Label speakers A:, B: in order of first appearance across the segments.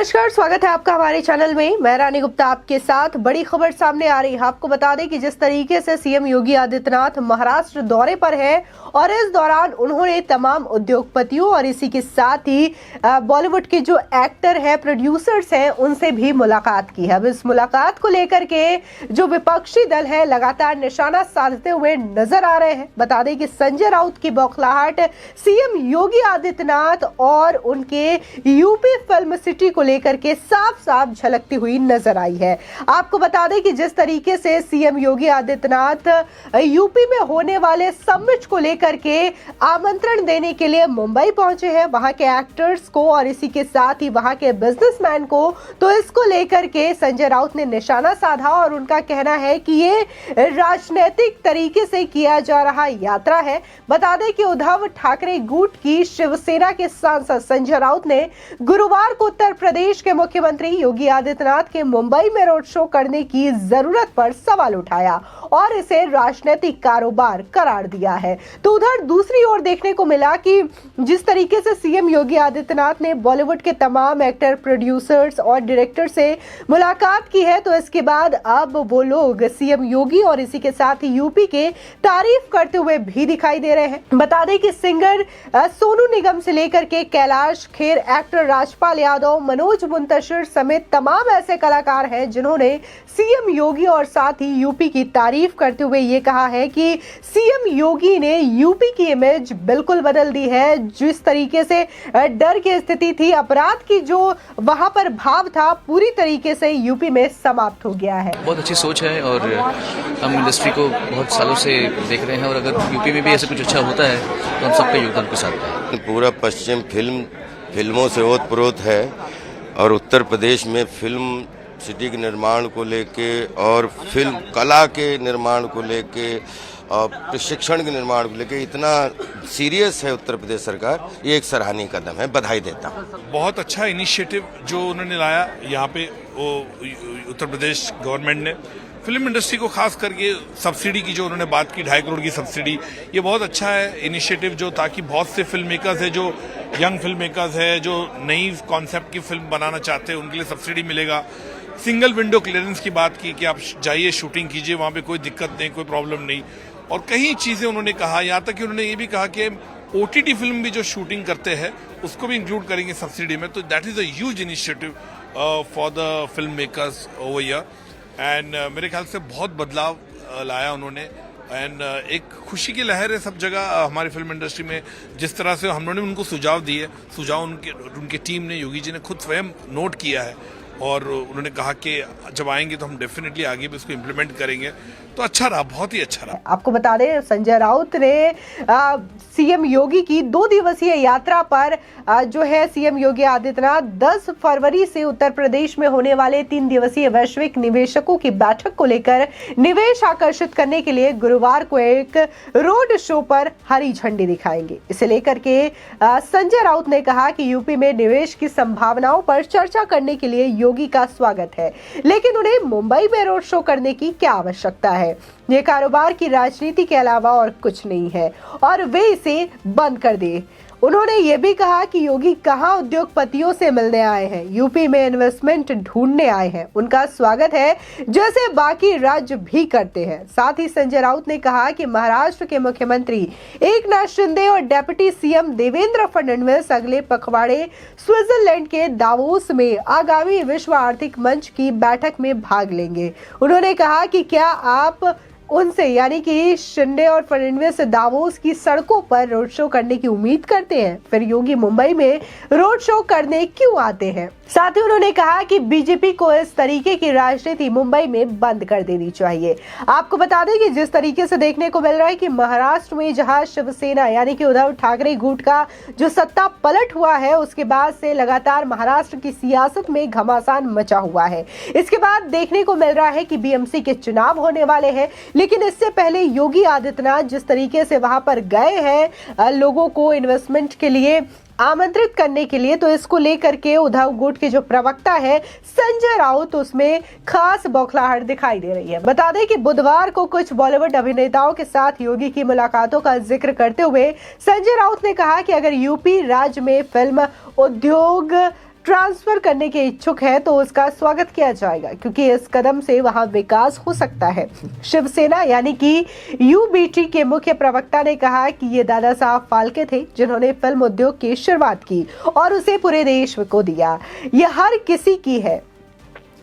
A: नमस्कार, स्वागत है आपका हमारे चैनल में। मैं रानी गुप्ता आपके साथ। बड़ी खबर सामने आ रही है। आपको बता दें कि जिस तरीके से सीएम योगी आदित्यनाथ महाराष्ट्र दौरे पर है और इस दौरान उन्होंने तमाम उद्योगपतियों और इसी के साथ ही बॉलीवुड के जो एक्टर हैं, प्रोड्यूसर्स हैं, उनसे भी मुलाकात की है। अब इस मुलाकात को लेकर के जो विपक्षी दल है लगातार निशाना साधते हुए नजर आ रहे हैं। बता दें कि संजय राउत की बौखलाहट सीएम योगी आदित्यनाथ और उनके यूपी फिल्म सिटी को लेकर के साफ साफ झलकती हुई नजर आई है। आपको बता दें कि जिस तरीके से सीएम योगी आदित्यनाथ यूपी में होने वाले समिट को लेकर के आमंत्रण देने के लिए मुंबई पहुंचे हैं, वहां के एक्टर्स को और इसी के साथ ही वहां के बिजनेसमैन को, तो इसको लेकर के संजय राउत ने निशाना साधा और उनका कहना है कि ये राजनीतिक तरीके से किया जा रहा यात्रा है। बता दें कि उद्धव ठाकरे गुट की शिवसेना के सांसद संजय राउत ने गुरुवार को उत्तर प्रदेश के मुख्यमंत्री योगी आदित्यनाथ के मुंबई में रोड शो करने की जरूरत पर सवाल उठाया और इसे राजनीतिक कारोबार करार दिया है। तो उधर दूसरी ओर देखने को मिला कि जिस तरीके से सीएम योगी आदित्यनाथ ने बॉलीवुड के तमाम एक्टर, प्रोड्यूसर्स और डायरेक्टर से मुलाकात की है, तो इसके बाद अब वो लोग सीएम योगी और इसी के साथ ही यूपी के तारीफ करते हुए भी दिखाई दे रहे हैं। बता दें कि सिंगर सोनू निगम से लेकर के कैलाश खेर, एक्टर राजपाल यादव, मनोज मुंतशिर समेत तमाम ऐसे कलाकार हैं जिन्होंने सीएम योगी और साथ ही यूपी की तारीफ करते हुए ये कहा है कि सीएम योगी ने यूपी की इमेज बिल्कुल बदल दी है। जिस तरीके से डर की स्थिति थी, अपराध की जो वहां पर भाव था, पूरी तरीके से यूपी में समाप्त हो गया है।
B: बहुत अच्छी सोच है और हम इंडस्ट्री को बहुत सालों से देख रहे हैं और अगर यूपी में भी ऐसा कुछ अच्छा होता है तो हम सबका योगदान के साथ है।
C: पूरा पश्चिम फिल्मों से ओतप्रोत है और उत्तर प्रदेश में फिल्म सिटी के निर्माण को लेके और फिल्म कला के निर्माण को लेके और प्रशिक्षण के निर्माण को लेके इतना सीरियस है उत्तर प्रदेश सरकार। ये एक सराहनीय कदम है, बधाई देता हूँ।
D: बहुत अच्छा इनिशिएटिव जो उन्होंने लाया यहाँ पे उत्तर प्रदेश गवर्नमेंट ने फिल्म इंडस्ट्री को खास करके सब्सिडी की जो उन्होंने बात की, 2.5 करोड़ की सब्सिडी, ये बहुत अच्छा है इनिशिएटिव जो ताकि बहुत से फिल्म मेकर्स है, जो यंग फिल्म मेकर्स है, जो नई कॉन्सेप्ट की फिल्म बनाना चाहते हैं, उनके लिए सब्सिडी मिलेगा। सिंगल विंडो क्लियरेंस की बात की कि आप जाइए शूटिंग कीजिए, वहाँ पे कोई दिक्कत नहीं, कोई प्रॉब्लम नहीं। और कई चीज़ें उन्होंने कहा, यहाँ तक कि उन्होंने ये भी कहा कि OTT फिल्म भी जो शूटिंग करते हैं उसको भी इंक्लूड करेंगे सब्सिडी में। तो that is a huge initiative for the film makers over here and मेरे ख्याल से बहुत बदलाव लाया उन्होंने एंड एक खुशी की लहर है सब जगह हमारी फिल्म इंडस्ट्री में। जिस तरह से हम लोगों ने उनको सुझाव दिए, सुझाव उनके टीम ने, योगी जी ने खुद स्वयं नोट किया है और उन्होंने कहा कि जब आएंगे तो हम डेफिनेटली आगे भी उसको इम्प्लीमेंट करेंगे। तो अच्छा रहा, बहुत ही अच्छा रहा।
A: आपको बता दें संजय राउत ने सीएम योगी की 2 दिवसीय यात्रा पर जो है सीएम योगी आदित्यनाथ 10 फरवरी से उत्तर प्रदेश में होने वाले 3 दिवसीय वैश्विक निवेशकों की बैठक को लेकर निवेश आकर्षित करने के लिए गुरुवार को एक रोड शो पर हरी झंडी दिखाएंगे। इसे लेकर के संजय राउत ने कहा कि यूपी में निवेश की संभावनाओं पर चर्चा करने के लिए योगी का स्वागत है, लेकिन उन्हें मुंबई में रोड शो करने की क्या आवश्यकता है। ये कारोबार की राजनीति के अलावा और कुछ नहीं है और वे इसे बंद कर दे। उन्होंने ये भी कहा कि योगी कहां उद्योगपतियों से मिलने आए हैं, यूपी में इन्वेस्टमेंट ढूंढने आए हैं, उनका स्वागत है जैसे बाकी राज्य भी करते हैं। साथ ही संजय राउत ने कहा कि महाराष्ट्र के मुख्यमंत्री एकनाथ शिंदे और डेप्यूटी सीएम देवेंद्र फडणवीस अगले पखवाड़े स्विट्जरलैंड के दावोस में आगामी विश्व आर्थिक मंच की बैठक में भाग लेंगे। उन्होंने कहा कि क्या आप उनसे यानी कि शिंदे और फडणवीस दावोस की सड़कों पर रोड शो करने की उम्मीद करते हैं, फिर योगी मुंबई में रोड शो करने क्यों आते हैं। साथ ही उन्होंने कहा कि बीजेपी को इस तरीके की राजनीति मुंबई में बंद कर देनी चाहिए। आपको बता दें कि जिस तरीके से देखने को मिल रहा है कि महाराष्ट्र में जहां शिवसेना यानी कि उद्धव ठाकरे गुट का जो सत्ता पलट हुआ है, उसके बाद से लगातार महाराष्ट्र की सियासत में घमासान मचा हुआ है। इसके बाद देखने को मिल रहा है कि बीएमसी के चुनाव होने वाले हैं, लेकिन इससे पहले योगी आदित्यनाथ जिस तरीके से वहां पर गए हैं लोगों को इन्वेस्टमेंट के लिए आमंत्रित करने के लिए, तो इसको लेकर के उद्धव गुट के जो प्रवक्ता है संजय राउत, उसमें खास बौखलाहट दिखाई दे रही है। बता दें कि बुधवार को कुछ बॉलीवुड अभिनेताओं के साथ योगी की मुलाकातों का जिक्र करते हुए संजय राउत ने कहा कि अगर यूपी राज्य में फिल्म उद्योग, ट्रांसफर करने के इच्छुक है तो उसका स्वागत किया जाएगा, क्योंकि इस कदम से वहां विकास हो सकता है। शिवसेना यानी कि यूबीटी के मुख्य प्रवक्ता ने कहा कि ये दादा साहब फाल्के थे जिन्होंने फिल्म उद्योग की शुरुआत की और उसे पूरे देश को दिया। यह हर किसी की है।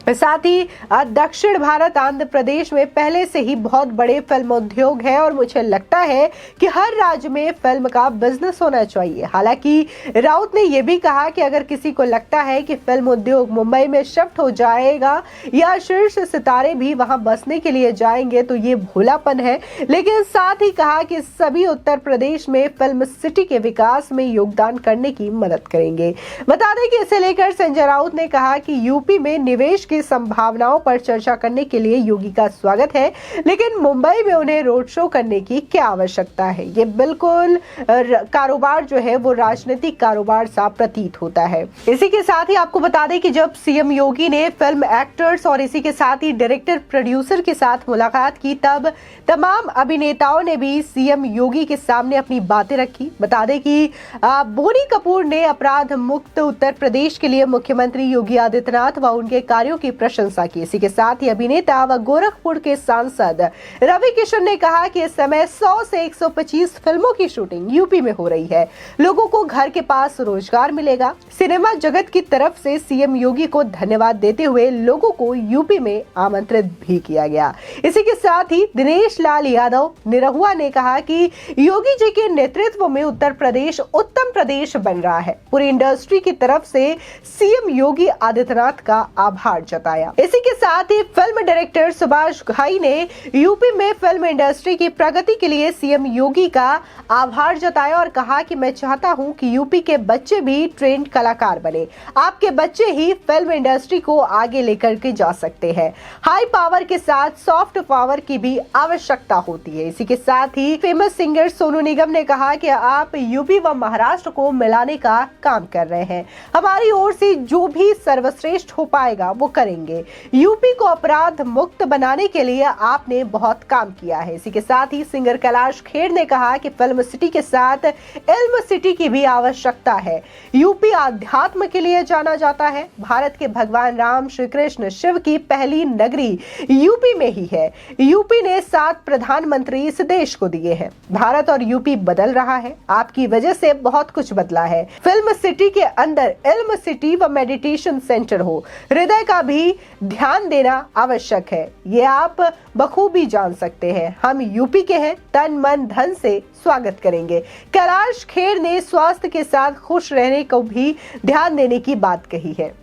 A: साथ ही दक्षिण भारत आंध्र प्रदेश में पहले से ही बहुत बड़े फिल्म उद्योग है और मुझे लगता है कि हर राज्य में फिल्म का बिजनेस होना चाहिए। हालांकि राउत ने यह भी कहा कि अगर किसी को लगता है कि फिल्म उद्योग मुंबई में शिफ्ट हो जाएगा या शीर्ष सितारे भी वहां बसने के लिए जाएंगे तो ये भोलापन है। लेकिन साथ ही कहा कि सभी उत्तर प्रदेश में फिल्म सिटी के विकास में योगदान करने की मदद करेंगे। बता दें कि इसे लेकर संजय राउत ने कहा कि यूपी में निवेश की संभावनाओं पर चर्चा करने के लिए योगी का स्वागत है, लेकिन मुंबई में उन्हें रोड शो करने की क्या आवश्यकता है। ये बिल्कुल कारोबार जो है वो राजनीतिक कारोबार सा प्रतीत होता है। इसी के साथ ही आपको बता दें कि जब सीएम योगी ने फिल्म एक्टर्स और इसी के साथ ही डायरेक्टर प्रोड्यूसर के साथ मुलाकात की, तब तमाम अभिनेताओं ने भी सीएम योगी के सामने अपनी बातें रखी। बता दें कि बोनी कपूर ने अपराध मुक्त उत्तर प्रदेश के लिए मुख्यमंत्री योगी आदित्यनाथ व उनके कार्यों की प्रशंसा की। इसी के साथ ही अभिनेता व गोरखपुर के सांसद रवि किशन ने कहा कि इस समय 100 से 125 फिल्मों की शूटिंग यूपी में हो रही है। लोगों को घर के पास रोजगार मिलेगा। सिनेमा जगत की तरफ से सीएम योगी को धन्यवाद देते हुए लोगों को यूपी में आमंत्रित भी किया गया। इसी के साथ ही दिनेश लाल यादव निरहुआ ने कहा कि योगी जी के नेतृत्व में उत्तर प्रदेश उत्तम प्रदेश बन रहा है। पूरी इंडस्ट्री की तरफ से सीएम योगी आदित्यनाथ का आभार जताया। इसी के साथ ही फिल्म डायरेक्टर सुभाष घाई ने यूपी में फिल्म इंडस्ट्री की प्रगति के लिए सीएम योगी का आभार जताया और कहा कि मैं चाहता हूं कि यूपी के बच्चे भी ट्रेंड कलाकार बने। आपके बच्चे ही फिल्म इंडस्ट्री को आगे लेकर के जा सकते हैं। हाई पावर के साथ सॉफ्ट पावर की भी आवश्यकता होती है। इसी के साथ ही फेमस सिंगर सोनू निगम ने कहा कि आप यूपी व महाराष्ट्र को मिलाने का काम कर रहे हैं। हमारी ओर से जो भी सर्वश्रेष्ठ हो पाएगा वो करेंगे। यूपी को अपराध मुक्त बनाने के लिए आपने बहुत काम किया है। इसी के साथ ही सिंगर कैलाश खेर ने कहा कि फिल्म सिटी के साथ इल्म सिटी की भी आवश्यकता है। यूपी आध्यात्म के लिए जाना जाता है। भारत के भगवान राम श्री कृष्ण शिव की पहली नगरी यूपी में ही है। यूपी ने 7 प्रधानमंत्री इस देश को दिए हैं। भारत और यूपी बदल रहा है। आपकी वजह से बहुत कुछ बदला है। फिल्म सिटी के अंदर इल्म सिटी व मेडिटेशन सेंटर हो। हृदय का भी ध्यान देना आवश्यक है। ये आप बखूबी जान सकते हैं। हम यूपी के हैं। तन मन धन से स्वागत करेंगे। कैलाश खेर ने स्वास्थ्य के साथ खुश रहने को भी ध्यान देने की बात कही है।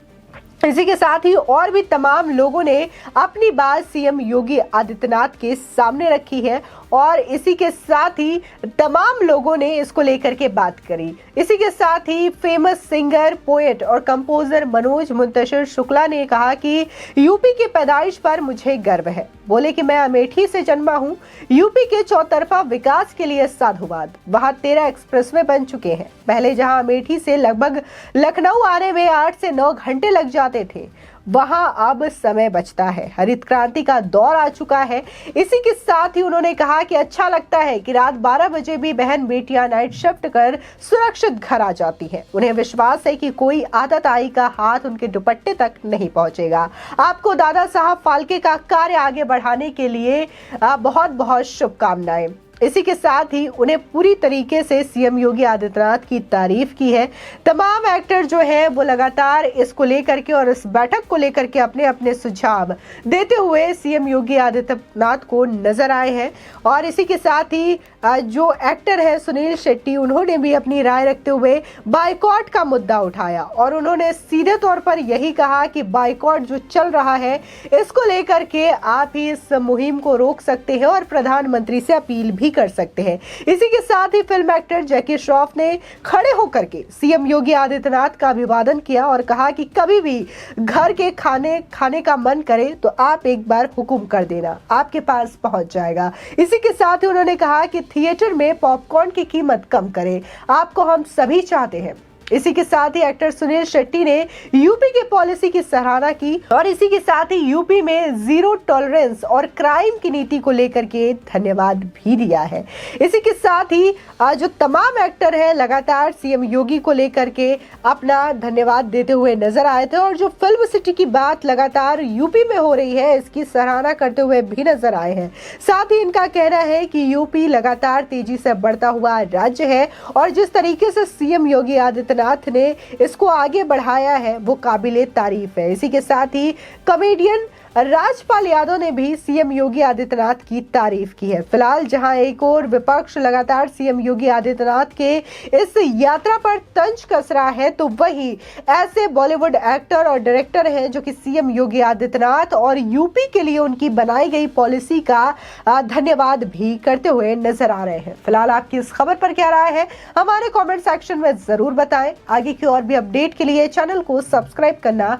A: इसी के साथ ही और भी तमाम लोगों ने अपनी बात सीएम योगी आदित्यनाथ के सामने रखी है और इसी के साथ ही तमाम लोगों ने इसको लेकर के बात करी। इसी के साथ ही फेमस सिंगर, पोएट और कंपोजर मनोज मुंतशिर शुक्ला ने कहा कि यूपी की पैदाइश पर मुझे गर्व है। बोले कि मैं अमेठी से जन्मा हूँ। यूपी के चौतरफा विकास के लिए साधुवाद। वहाँ 13 एक्सप्रेसवे बन चुके हैं। पहले जहाँ अमेठी से लगभग लखनऊ आने में 8 से 9 घंटे लग जाते थे, वहां अब समय बचता है। हरित क्रांति का दौर आ चुका है। इसी के साथ ही उन्होंने कहा कि अच्छा लगता है कि रात 12 बजे भी बहन बेटियां नाइट शिफ्ट कर सुरक्षित घर आ जाती हैं। उन्हें विश्वास है कि कोई आतताई का हाथ उनके दुपट्टे तक नहीं पहुंचेगा। आपको दादा साहब फाल्के का कार्य आगे बढ़ाने के लिए बहुत बहुत शुभकामनाएं। इसी के साथ ही उन्हें पूरी तरीके से सीएम योगी आदित्यनाथ की तारीफ की है। तमाम एक्टर जो है वो लगातार इसको लेकर के और इस बैठक को लेकर के अपने अपने सुझाव देते हुए सीएम योगी आदित्यनाथ को नजर आए हैं। और इसी के साथ ही जो एक्टर है सुनील शेट्टी, उन्होंने भी अपनी राय रखते हुए बाइकॉट का मुद्दा उठाया और उन्होंने सीधे तौर पर यही कहा कि बाइकॉट जो चल रहा है इसको लेकर के आप ही इस मुहिम को रोक सकते हैं और प्रधानमंत्री से अपील भी कर सकते हैं। इसी के साथ ही फिल्म एक्टर जैकी श्रॉफ ने खड़े होकर के सीएम योगी आदित्यनाथ का अभिवादन किया और कहा कि कभी भी घर के खाने का मन करे तो आप एक बार हुक्म कर देना, आपके पास पहुंच जाएगा। इसी के साथ ही उन्होंने कहा कि थिएटर में पॉपकॉर्न की कीमत कम करें, आपको हम सभी चाहते हैं। इसी के साथ ही एक्टर सुनील शेट्टी ने यूपी की पॉलिसी की सराहना की और इसी के साथ ही यूपी में जीरो टॉलरेंस और क्राइम की नीति को लेकर के धन्यवाद भी दिया है। इसी के साथ ही जो तमाम एक्टर हैं लगातार सीएम योगी को लेकर के अपना धन्यवाद देते हुए नजर आए थे और जो फिल्म सिटी की बात लगातार यूपी में हो रही है इसकी सराहना करते हुए भी नजर आए हैं। साथ ही इनका कहना है कि यूपी लगातार तेजी से बढ़ता हुआ राज्य है और जिस तरीके से सीएम योगी आदित्यनाथ ने इसको आगे बढ़ाया है वो काबिले तारीफ है। इसी के साथ ही कॉमेडियन राजपाल यादव ने भी सीएम योगी आदित्यनाथ की तारीफ की है। फिलहाल जहां एक और विपक्ष लगातार सीएम योगी आदित्यनाथ के इस यात्रा पर तंज कस रहा है तो वहीं ऐसे बॉलीवुड एक्टर और डायरेक्टर हैं जो कि सीएम योगी आदित्यनाथ और यूपी के लिए उनकी बनाई गई पॉलिसी का धन्यवाद भी करते हुए नजर आ रहे हैं। फिलहाल आपकी इस खबर पर क्या राय है हमारे कॉमेंट सेक्शन में जरूर बताएं। आगे की और भी अपडेट के लिए चैनल को सब्सक्राइब करना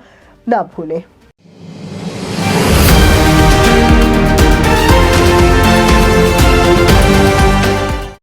A: ना भूलें।